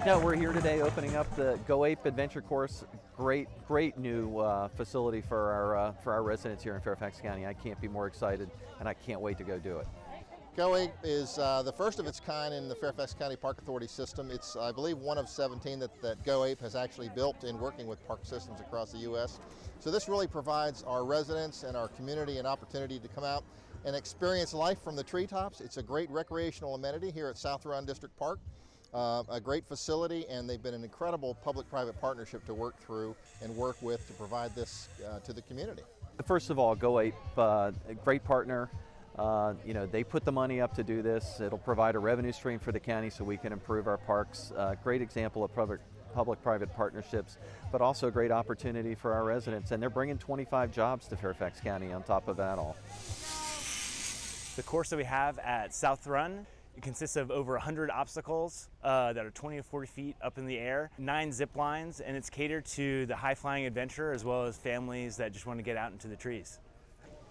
No, we're here today opening up the Go Ape Adventure Course. Great new facility for our residents here in Fairfax County. I can't be more excited, and I can't wait to go do it. Go Ape is the first of its kind in the Fairfax County Park Authority system. It's, I believe, one of 17 that Go Ape has actually built in working with park systems across the U.S. So this really provides our residents and our community an opportunity to come out and experience life from the treetops. It's a great recreational amenity here at South Run District Park. A great facility, and they've been an incredible public-private partnership to work through and work with to provide this to the community. First of all, Go Ape, a great partner. They put the money up to do this. It'll provide a revenue stream for the county so we can improve our parks. Great example of public-private partnerships, but also a great opportunity for our residents. And they're bringing 25 jobs to Fairfax County on top of that all. The course that we have at South Run, it consists of over 100 obstacles that are 20 to 40 feet up in the air, 9 zip lines, and it's catered to the high-flying adventurer as well as families that just want to get out into the trees.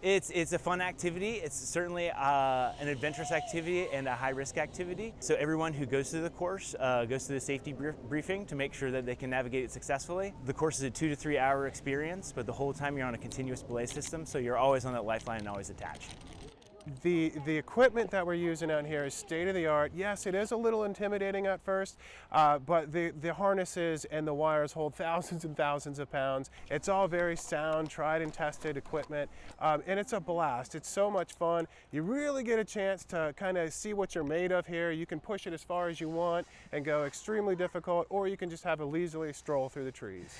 It's a fun activity. It's certainly an adventurous activity and a high-risk activity. So everyone who goes through the course goes through the safety briefing to make sure that they can navigate it successfully. The course is a 2 to 3 hour experience, but the whole time you're on a continuous belay system, so you're always on that lifeline and always attached. The equipment that we're using out here is state-of-the-art. Yes, it is a little intimidating at first, but the harnesses and the wires hold thousands and thousands of pounds. It's all very sound, tried and tested equipment, and it's a blast. It's so much fun. You really get a chance to kind of see what you're made of here. You can push it as far as you want and go extremely difficult, or you can just have a leisurely stroll through the trees.